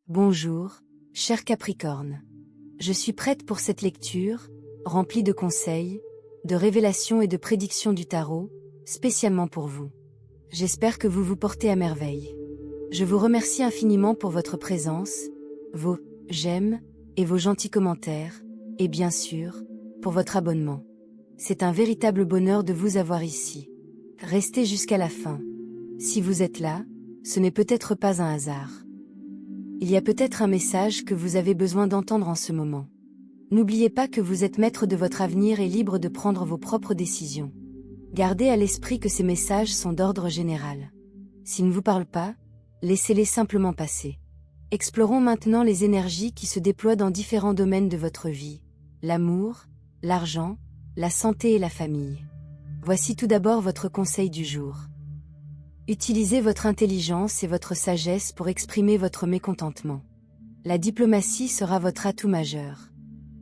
Bonjour, cher Capricorne. Je suis prête pour cette lecture, remplie de conseils, de révélations et de prédictions du tarot, spécialement pour vous. J'espère que vous vous portez à merveille. Je vous remercie infiniment pour votre présence, vos j'aime et vos gentils commentaires, et bien sûr, pour votre abonnement. C'est un véritable bonheur de vous avoir ici. Restez jusqu'à la fin. Si vous êtes là, ce n'est peut-être pas un hasard. Il y a peut-être un message que vous avez besoin d'entendre en ce moment. N'oubliez pas que vous êtes maître de votre avenir et libre de prendre vos propres décisions. Gardez à l'esprit que ces messages sont d'ordre général. S'ils ne vous parlent pas, laissez-les simplement passer. Explorons maintenant les énergies qui se déploient dans différents domaines de votre vie. L'amour, l'argent, la santé et la famille. Voici tout d'abord votre conseil du jour. Utilisez votre intelligence et votre sagesse pour exprimer votre mécontentement. La diplomatie sera votre atout majeur.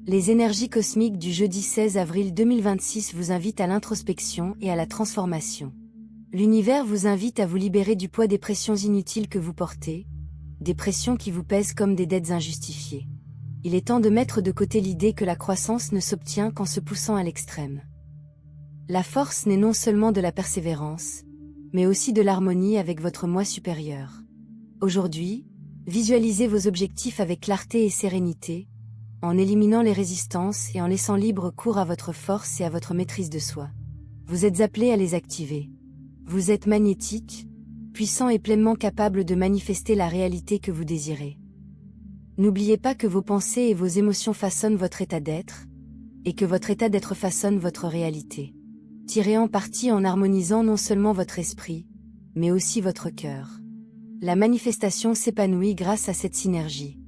Les énergies cosmiques du jeudi 16 avril 2026 vous invitent à l'introspection et à la transformation. L'univers vous invite à vous libérer du poids des pressions inutiles que vous portez, des pressions qui vous pèsent comme des dettes injustifiées. Il est temps de mettre de côté l'idée que la croissance ne s'obtient qu'en se poussant à l'extrême. La force n'est non seulement de la persévérance, mais aussi de l'harmonie avec votre moi supérieur. Aujourd'hui, visualisez vos objectifs avec clarté et sérénité, en éliminant les résistances et en laissant libre cours à votre force et à votre maîtrise de soi. Vous êtes appelé à les activer. Vous êtes magnétique, puissant et pleinement capable de manifester la réalité que vous désirez. N'oubliez pas que vos pensées et vos émotions façonnent votre état d'être, et que votre état d'être façonne votre réalité. Tirez en parti en harmonisant non seulement votre esprit, mais aussi votre cœur. La manifestation s'épanouit grâce à cette synergie.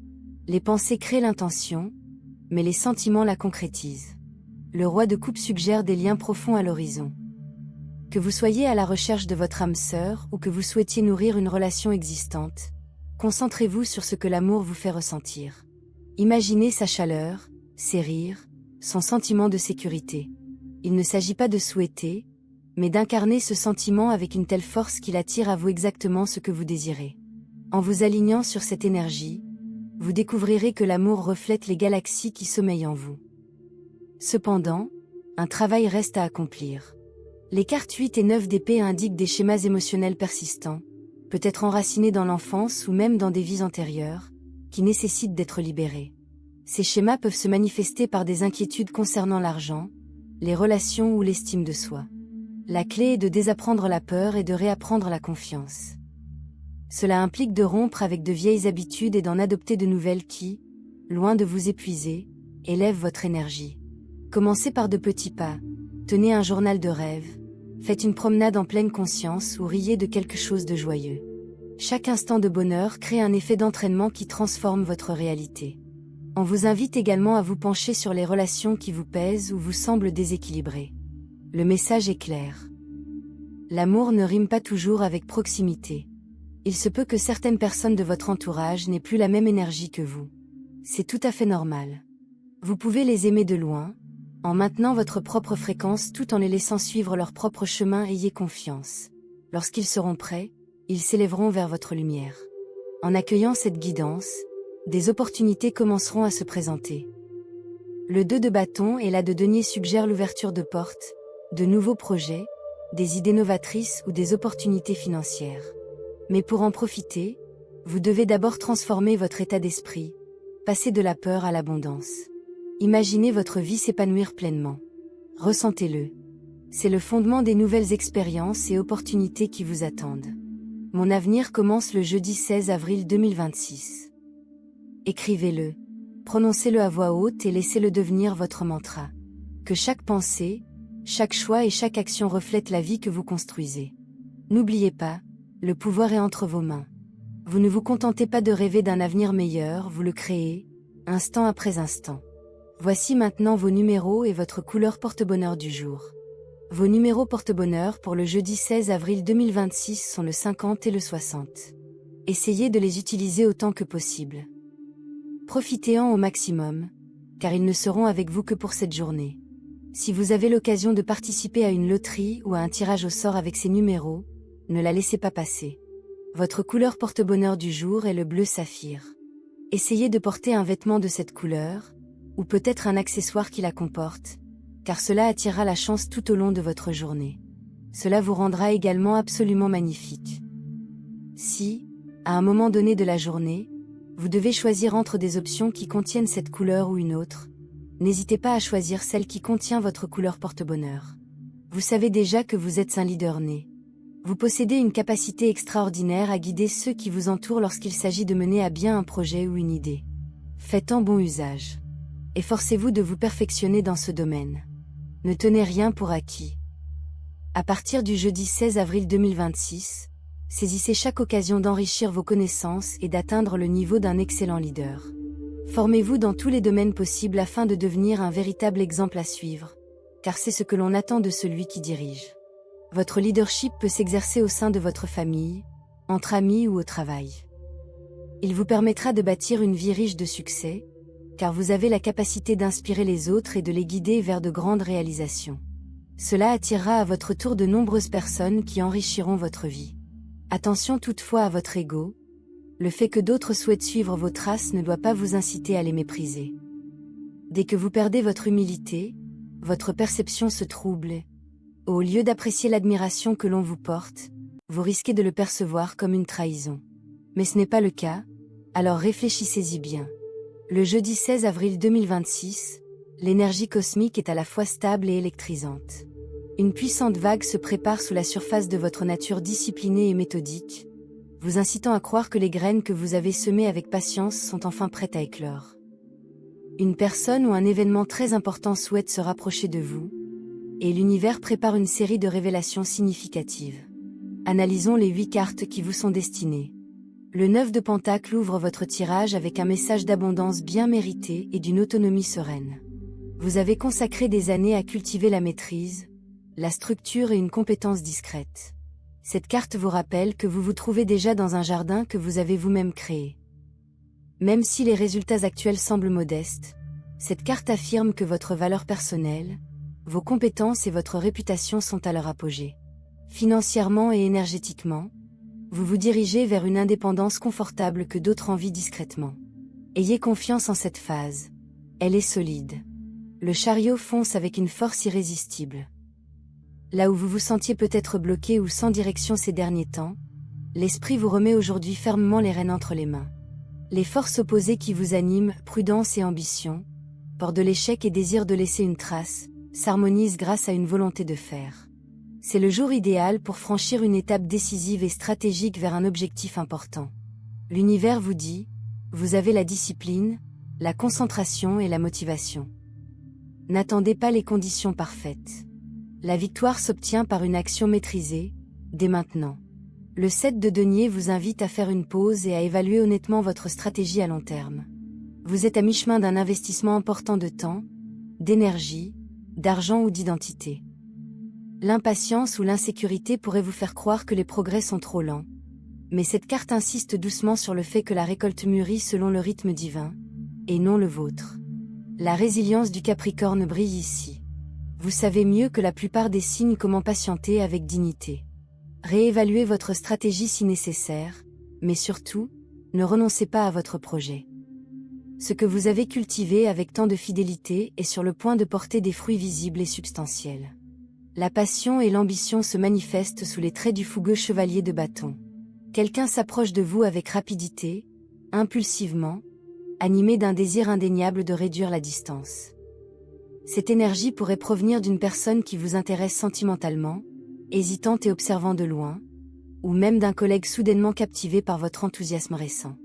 Les pensées créent l'intention, mais les sentiments la concrétisent. Le roi de coupe suggère des liens profonds à l'horizon. Que vous soyez à la recherche de votre âme sœur ou que vous souhaitiez nourrir une relation existante, concentrez-vous sur ce que l'amour vous fait ressentir. Imaginez sa chaleur, ses rires, son sentiment de sécurité. Il ne s'agit pas de souhaiter, mais d'incarner ce sentiment avec une telle force qu'il attire à vous exactement ce que vous désirez. En vous alignant sur cette énergie, vous découvrirez que l'amour reflète les galaxies qui sommeillent en vous. Cependant, un travail reste à accomplir. Les cartes 8 et 9 d'épée indiquent des schémas émotionnels persistants, peut-être enracinés dans l'enfance ou même dans des vies antérieures, qui nécessitent d'être libérés. Ces schémas peuvent se manifester par des inquiétudes concernant l'argent, les relations ou l'estime de soi. La clé est de désapprendre la peur et de réapprendre la confiance. Cela implique de rompre avec de vieilles habitudes et d'en adopter de nouvelles qui, loin de vous épuiser, élèvent votre énergie. Commencez par de petits pas, tenez un journal de rêves, faites une promenade en pleine conscience ou riez de quelque chose de joyeux. Chaque instant de bonheur crée un effet d'entraînement qui transforme votre réalité. On vous invite également à vous pencher sur les relations qui vous pèsent ou vous semblent déséquilibrées. Le message est clair. L'amour ne rime pas toujours avec proximité. Il se peut que certaines personnes de votre entourage n'aient plus la même énergie que vous. C'est tout à fait normal. Vous pouvez les aimer de loin, en maintenant votre propre fréquence tout en les laissant suivre leur propre chemin. Ayez confiance. Lorsqu'ils seront prêts, ils s'élèveront vers votre lumière. En accueillant cette guidance, des opportunités commenceront à se présenter. Le 2 de bâton et la de denier suggèrent l'ouverture de portes, de nouveaux projets, des idées novatrices ou des opportunités financières. Mais pour en profiter, vous devez d'abord transformer votre état d'esprit, passer de la peur à l'abondance. Imaginez votre vie s'épanouir pleinement. Ressentez-le. C'est le fondement des nouvelles expériences et opportunités qui vous attendent. Mon avenir commence le jeudi 16 avril 2026. Écrivez-le, prononcez-le à voix haute et laissez-le devenir votre mantra. Que chaque pensée, chaque choix et chaque action reflètent la vie que vous construisez. N'oubliez pas, le pouvoir est entre vos mains. Vous ne vous contentez pas de rêver d'un avenir meilleur, vous le créez, instant après instant. Voici maintenant vos numéros et votre couleur porte-bonheur du jour. Vos numéros porte-bonheur pour le jeudi 16 avril 2026 sont le 50 et le 60. Essayez de les utiliser autant que possible. Profitez-en au maximum, car ils ne seront avec vous que pour cette journée. Si vous avez l'occasion de participer à une loterie ou à un tirage au sort avec ces numéros, ne la laissez pas passer. Votre couleur porte-bonheur du jour est le bleu saphir. Essayez de porter un vêtement de cette couleur, ou peut-être un accessoire qui la comporte, car cela attirera la chance tout au long de votre journée. Cela vous rendra également absolument magnifique. Si, à un moment donné de la journée, vous devez choisir entre des options qui contiennent cette couleur ou une autre, n'hésitez pas à choisir celle qui contient votre couleur porte-bonheur. Vous savez déjà que vous êtes un leader né. Vous possédez une capacité extraordinaire à guider ceux qui vous entourent lorsqu'il s'agit de mener à bien un projet ou une idée. Faites-en bon usage. Efforcez-vous de vous perfectionner dans ce domaine. Ne tenez rien pour acquis. À partir du jeudi 16 avril 2026, saisissez chaque occasion d'enrichir vos connaissances et d'atteindre le niveau d'un excellent leader. Formez-vous dans tous les domaines possibles afin de devenir un véritable exemple à suivre, car c'est ce que l'on attend de celui qui dirige. Votre leadership peut s'exercer au sein de votre famille, entre amis ou au travail. Il vous permettra de bâtir une vie riche de succès, car vous avez la capacité d'inspirer les autres et de les guider vers de grandes réalisations. Cela attirera à votre tour de nombreuses personnes qui enrichiront votre vie. Attention toutefois à votre ego. Le fait que d'autres souhaitent suivre vos traces ne doit pas vous inciter à les mépriser. Dès que vous perdez votre humilité, votre perception se trouble. Au lieu d'apprécier l'admiration que l'on vous porte, vous risquez de le percevoir comme une trahison. Mais ce n'est pas le cas, alors réfléchissez-y bien. Le jeudi 16 avril 2026, l'énergie cosmique est à la fois stable et électrisante. Une puissante vague se prépare sous la surface de votre nature disciplinée et méthodique, vous incitant à croire que les graines que vous avez semées avec patience sont enfin prêtes à éclore. Une personne ou un événement très important souhaite se rapprocher de vous, et l'univers prépare une série de révélations significatives. Analysons les 8 cartes qui vous sont destinées. Le 9 de Pentacle ouvre votre tirage avec un message d'abondance bien mérité et d'une autonomie sereine. Vous avez consacré des années à cultiver la maîtrise, la structure et une compétence discrète. Cette carte vous rappelle que vous vous trouvez déjà dans un jardin que vous avez vous-même créé. Même si les résultats actuels semblent modestes, cette carte affirme que votre valeur personnelle, vos compétences et votre réputation sont à leur apogée. Financièrement et énergétiquement, vous vous dirigez vers une indépendance confortable que d'autres envient discrètement. Ayez confiance en cette phase. Elle est solide. Le chariot fonce avec une force irrésistible. Là où vous vous sentiez peut-être bloqué ou sans direction ces derniers temps, l'esprit vous remet aujourd'hui fermement les rênes entre les mains. Les forces opposées qui vous animent, prudence et ambition, peur de l'échec et désir de laisser une trace, s'harmonisent grâce à une volonté de faire. C'est le jour idéal pour franchir une étape décisive et stratégique vers un objectif important. L'univers vous dit, vous avez la discipline, la concentration et la motivation. N'attendez pas les conditions parfaites. La victoire s'obtient par une action maîtrisée, dès maintenant. Le 7 de denier vous invite à faire une pause et à évaluer honnêtement votre stratégie à long terme. Vous êtes à mi-chemin d'un investissement important de temps, d'énergie, d'argent ou d'identité. L'impatience ou l'insécurité pourraient vous faire croire que les progrès sont trop lents. Mais cette carte insiste doucement sur le fait que la récolte mûrit selon le rythme divin, et non le vôtre. La résilience du Capricorne brille ici. Vous savez mieux que la plupart des signes comment patienter avec dignité. Réévaluez votre stratégie si nécessaire, mais surtout, ne renoncez pas à votre projet. Ce que vous avez cultivé avec tant de fidélité est sur le point de porter des fruits visibles et substantiels. La passion et l'ambition se manifestent sous les traits du fougueux chevalier de bâton. Quelqu'un s'approche de vous avec rapidité, impulsivement, animé d'un désir indéniable de réduire la distance. Cette énergie pourrait provenir d'une personne qui vous intéresse sentimentalement, hésitante et observant de loin, ou même d'un collègue soudainement captivé par votre enthousiasme récent.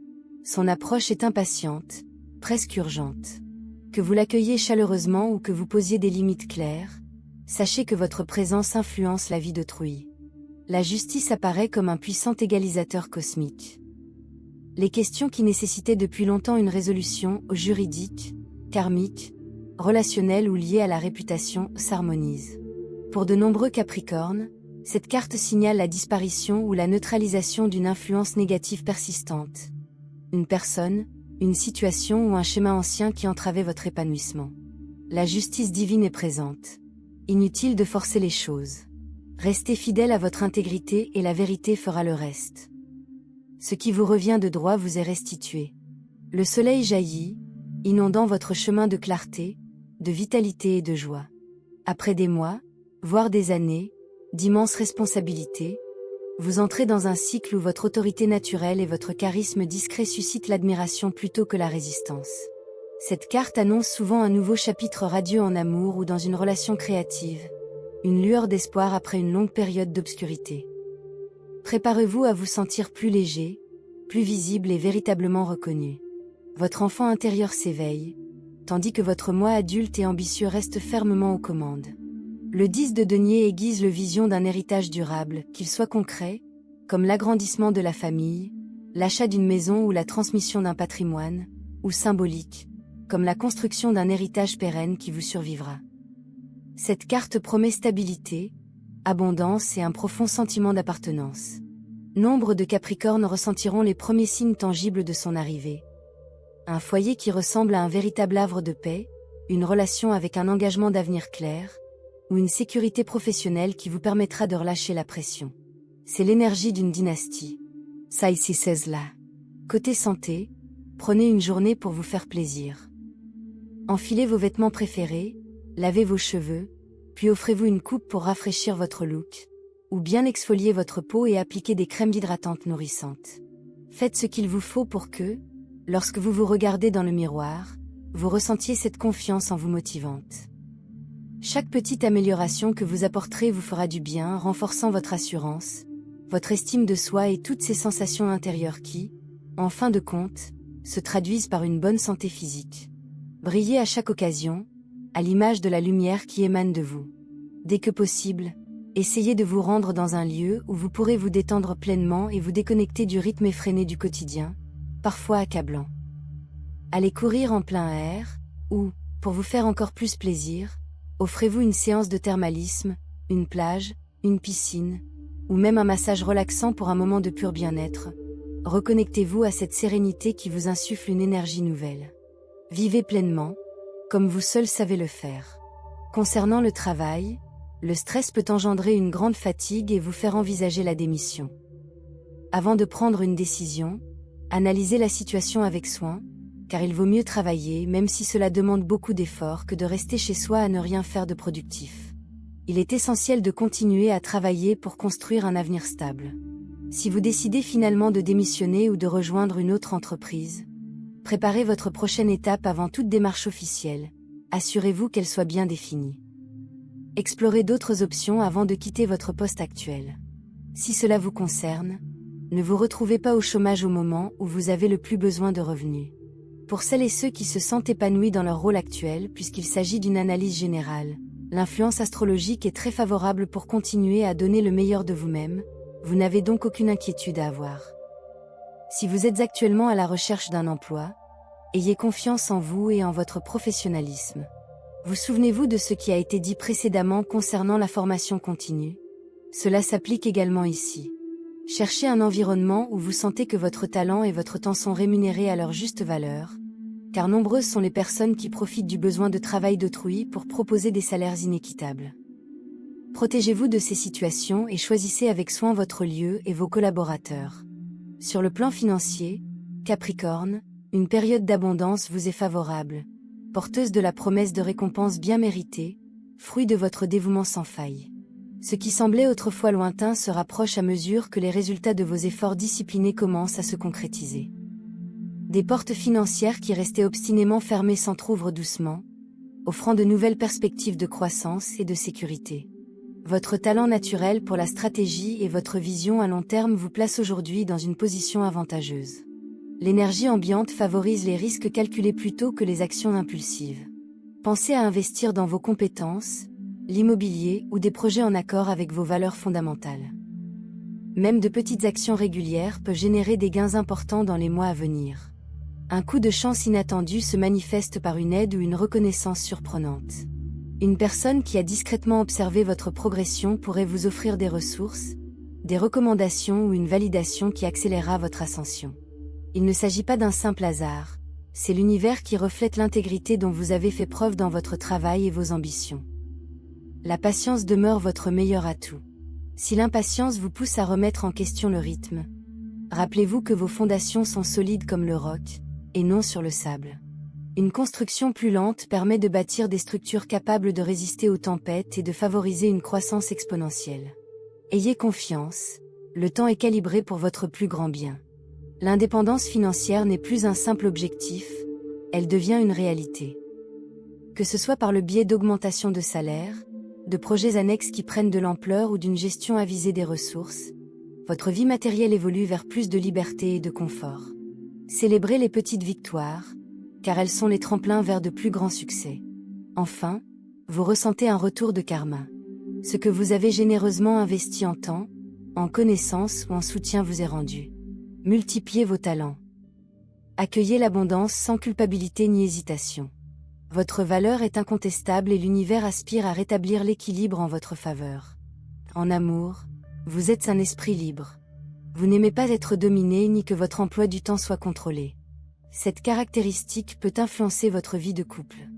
Son approche est impatiente, presque urgente. Que vous l'accueilliez chaleureusement ou que vous posiez des limites claires, sachez que votre présence influence la vie d'autrui. La justice apparaît comme un puissant égalisateur cosmique. Les questions qui nécessitaient depuis longtemps une résolution, juridique, karmique, relationnelle ou liée à la réputation, s'harmonisent. Pour de nombreux Capricornes, cette carte signale la disparition ou la neutralisation d'une influence négative persistante. Une personne, une situation ou un schéma ancien qui entravait votre épanouissement. La justice divine est présente. Inutile de forcer les choses. Restez fidèle à votre intégrité et la vérité fera le reste. Ce qui vous revient de droit vous est restitué. Le soleil jaillit, inondant votre chemin de clarté, de vitalité et de joie. Après des mois, voire des années, d'immenses responsabilités, vous entrez dans un cycle où votre autorité naturelle et votre charisme discret suscitent l'admiration plutôt que la résistance. Cette carte annonce souvent un nouveau chapitre radieux en amour ou dans une relation créative, une lueur d'espoir après une longue période d'obscurité. Préparez-vous à vous sentir plus léger, plus visible et véritablement reconnu. Votre enfant intérieur s'éveille, tandis que votre moi adulte et ambitieux reste fermement aux commandes. Le 10 de denier aiguise le vision d'un héritage durable, qu'il soit concret, comme l'agrandissement de la famille, l'achat d'une maison ou la transmission d'un patrimoine, ou symbolique, comme la construction d'un héritage pérenne qui vous survivra. Cette carte promet stabilité, abondance et un profond sentiment d'appartenance. Nombre de Capricornes ressentiront les premiers signes tangibles de son arrivée. Un foyer qui ressemble à un véritable havre de paix, une relation avec un engagement d'avenir clair, ou une sécurité professionnelle qui vous permettra de relâcher la pression. C'est l'énergie d'une dynastie. Ça ici c'est là. Côté santé, prenez une journée pour vous faire plaisir. Enfilez vos vêtements préférés, lavez vos cheveux, puis offrez-vous une coupe pour rafraîchir votre look, ou bien exfolier votre peau et appliquer des crèmes hydratantes nourrissantes. Faites ce qu'il vous faut pour que, lorsque vous vous regardez dans le miroir, vous ressentiez cette confiance en vous motivante. Chaque petite amélioration que vous apporterez vous fera du bien, renforçant votre assurance, votre estime de soi et toutes ces sensations intérieures qui, en fin de compte, se traduisent par une bonne santé physique. Brillez à chaque occasion, à l'image de la lumière qui émane de vous. Dès que possible, essayez de vous rendre dans un lieu où vous pourrez vous détendre pleinement et vous déconnecter du rythme effréné du quotidien, parfois accablant. Allez courir en plein air, ou, pour vous faire encore plus plaisir, offrez-vous une séance de thermalisme, une plage, une piscine, ou même un massage relaxant pour un moment de pur bien-être. Reconnectez-vous à cette sérénité qui vous insuffle une énergie nouvelle. Vivez pleinement, comme vous seul savez le faire. Concernant le travail, le stress peut engendrer une grande fatigue et vous faire envisager la démission. Avant de prendre une décision, analysez la situation avec soin, car il vaut mieux travailler même si cela demande beaucoup d'efforts que de rester chez soi à ne rien faire de productif. Il est essentiel de continuer à travailler pour construire un avenir stable. Si vous décidez finalement de démissionner ou de rejoindre une autre entreprise, préparez votre prochaine étape avant toute démarche officielle. Assurez-vous qu'elle soit bien définie. Explorez d'autres options avant de quitter votre poste actuel. Si cela vous concerne, ne vous retrouvez pas au chômage au moment où vous avez le plus besoin de revenus. Pour celles et ceux qui se sentent épanouis dans leur rôle actuel puisqu'il s'agit d'une analyse générale, l'influence astrologique est très favorable pour continuer à donner le meilleur de vous-même, vous n'avez donc aucune inquiétude à avoir. Si vous êtes actuellement à la recherche d'un emploi, ayez confiance en vous et en votre professionnalisme. Vous souvenez-vous de ce qui a été dit précédemment concernant la formation continue? Cela s'applique également ici. Cherchez un environnement où vous sentez que votre talent et votre temps sont rémunérés à leur juste valeur, car nombreuses sont les personnes qui profitent du besoin de travail d'autrui pour proposer des salaires inéquitables. Protégez-vous de ces situations et choisissez avec soin votre lieu et vos collaborateurs. Sur le plan financier, Capricorne, une période d'abondance vous est favorable, porteuse de la promesse de récompenses bien méritées, fruit de votre dévouement sans faille. Ce qui semblait autrefois lointain se rapproche à mesure que les résultats de vos efforts disciplinés commencent à se concrétiser. Des portes financières qui restaient obstinément fermées s'entr'ouvrent doucement, offrant de nouvelles perspectives de croissance et de sécurité. Votre talent naturel pour la stratégie et votre vision à long terme vous placent aujourd'hui dans une position avantageuse. L'énergie ambiante favorise les risques calculés plutôt que les actions impulsives. Pensez à investir dans vos compétences, l'immobilier ou des projets en accord avec vos valeurs fondamentales. Même de petites actions régulières peuvent générer des gains importants dans les mois à venir. Un coup de chance inattendu se manifeste par une aide ou une reconnaissance surprenante. Une personne qui a discrètement observé votre progression pourrait vous offrir des ressources, des recommandations ou une validation qui accélérera votre ascension. Il ne s'agit pas d'un simple hasard, c'est l'univers qui reflète l'intégrité dont vous avez fait preuve dans votre travail et vos ambitions. La patience demeure votre meilleur atout. Si l'impatience vous pousse à remettre en question le rythme, rappelez-vous que vos fondations sont solides comme le roc, et non sur le sable. Une construction plus lente permet de bâtir des structures capables de résister aux tempêtes et de favoriser une croissance exponentielle. Ayez confiance, le temps est calibré pour votre plus grand bien. L'indépendance financière n'est plus un simple objectif, elle devient une réalité. Que ce soit par le biais d'augmentation de salaire, de projets annexes qui prennent de l'ampleur ou d'une gestion avisée des ressources, votre vie matérielle évolue vers plus de liberté et de confort. Célébrez les petites victoires, car elles sont les tremplins vers de plus grands succès. Enfin, vous ressentez un retour de karma. Ce que vous avez généreusement investi en temps, en connaissances ou en soutien vous est rendu. Multipliez vos talents. Accueillez l'abondance sans culpabilité ni hésitation. Votre valeur est incontestable et l'univers aspire à rétablir l'équilibre en votre faveur. En amour, vous êtes un esprit libre. Vous n'aimez pas être dominé ni que votre emploi du temps soit contrôlé. Cette caractéristique peut influencer votre vie de couple.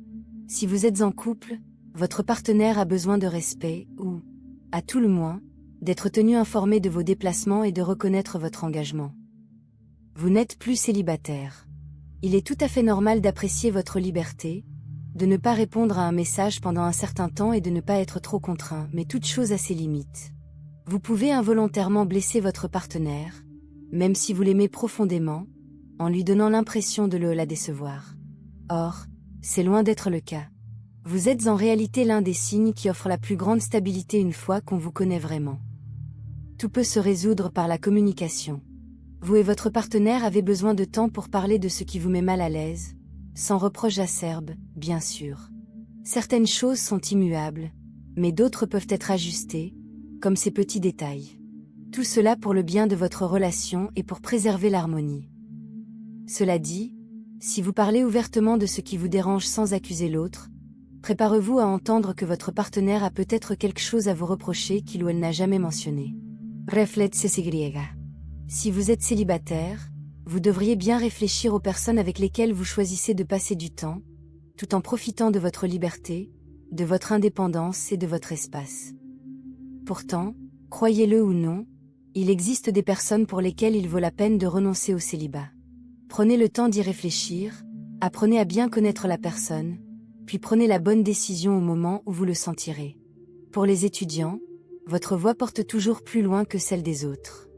Si vous êtes en couple, votre partenaire a besoin de respect ou, à tout le moins, d'être tenu informé de vos déplacements et de reconnaître votre engagement. Vous n'êtes plus célibataire. Il est tout à fait normal d'apprécier votre liberté, de ne pas répondre à un message pendant un certain temps et de ne pas être trop contraint, mais toute chose a ses limites. Vous pouvez involontairement blesser votre partenaire, même si vous l'aimez profondément, en lui donnant l'impression de la décevoir. Or, c'est loin d'être le cas. Vous êtes en réalité l'un des signes qui offre la plus grande stabilité une fois qu'on vous connaît vraiment. Tout peut se résoudre par la communication. Vous et votre partenaire avez besoin de temps pour parler de ce qui vous met mal à l'aise, sans reproche acerbe, bien sûr. Certaines choses sont immuables, mais d'autres peuvent être ajustées, comme ces petits détails. Tout cela pour le bien de votre relation et pour préserver l'harmonie. Cela dit, si vous parlez ouvertement de ce qui vous dérange sans accuser l'autre, préparez-vous à entendre que votre partenaire a peut-être quelque chose à vous reprocher qu'il ou elle n'a jamais mentionné. Reflexe griega. Si vous êtes célibataire, vous devriez bien réfléchir aux personnes avec lesquelles vous choisissez de passer du temps, tout en profitant de votre liberté, de votre indépendance et de votre espace. Pourtant, croyez-le ou non, il existe des personnes pour lesquelles il vaut la peine de renoncer au célibat. Prenez le temps d'y réfléchir, apprenez à bien connaître la personne, puis prenez la bonne décision au moment où vous le sentirez. Pour les étudiants, votre voix porte toujours plus loin que celle des autres.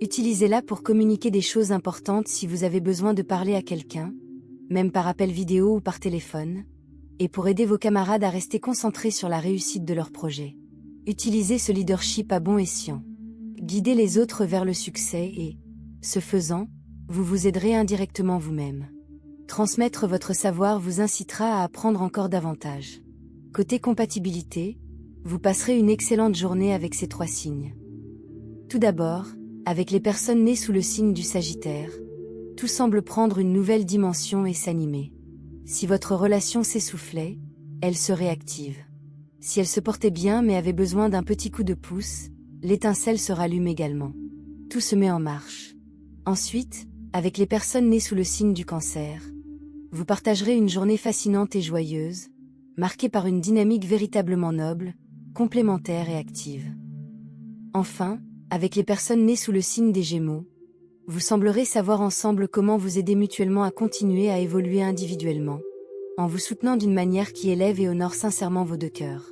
Utilisez-la pour communiquer des choses importantes si vous avez besoin de parler à quelqu'un, même par appel vidéo ou par téléphone, et pour aider vos camarades à rester concentrés sur la réussite de leur projet. Utilisez ce leadership à bon escient. Guidez les autres vers le succès et, ce faisant, vous vous aiderez indirectement vous-même. Transmettre votre savoir vous incitera à apprendre encore davantage. Côté compatibilité, vous passerez une excellente journée avec ces 3 signes. Tout d'abord, avec les personnes nées sous le signe du Sagittaire, tout semble prendre une nouvelle dimension et s'animer. Si votre relation s'essoufflait, elle se réactive. Si elle se portait bien mais avait besoin d'un petit coup de pouce, l'étincelle se rallume également. Tout se met en marche. Ensuite, avec les personnes nées sous le signe du Cancer, vous partagerez une journée fascinante et joyeuse, marquée par une dynamique véritablement noble, complémentaire et active. Enfin, avec les personnes nées sous le signe des Gémeaux, vous semblerez savoir ensemble comment vous aider mutuellement à continuer à évoluer individuellement, en vous soutenant d'une manière qui élève et honore sincèrement vos 2 cœurs.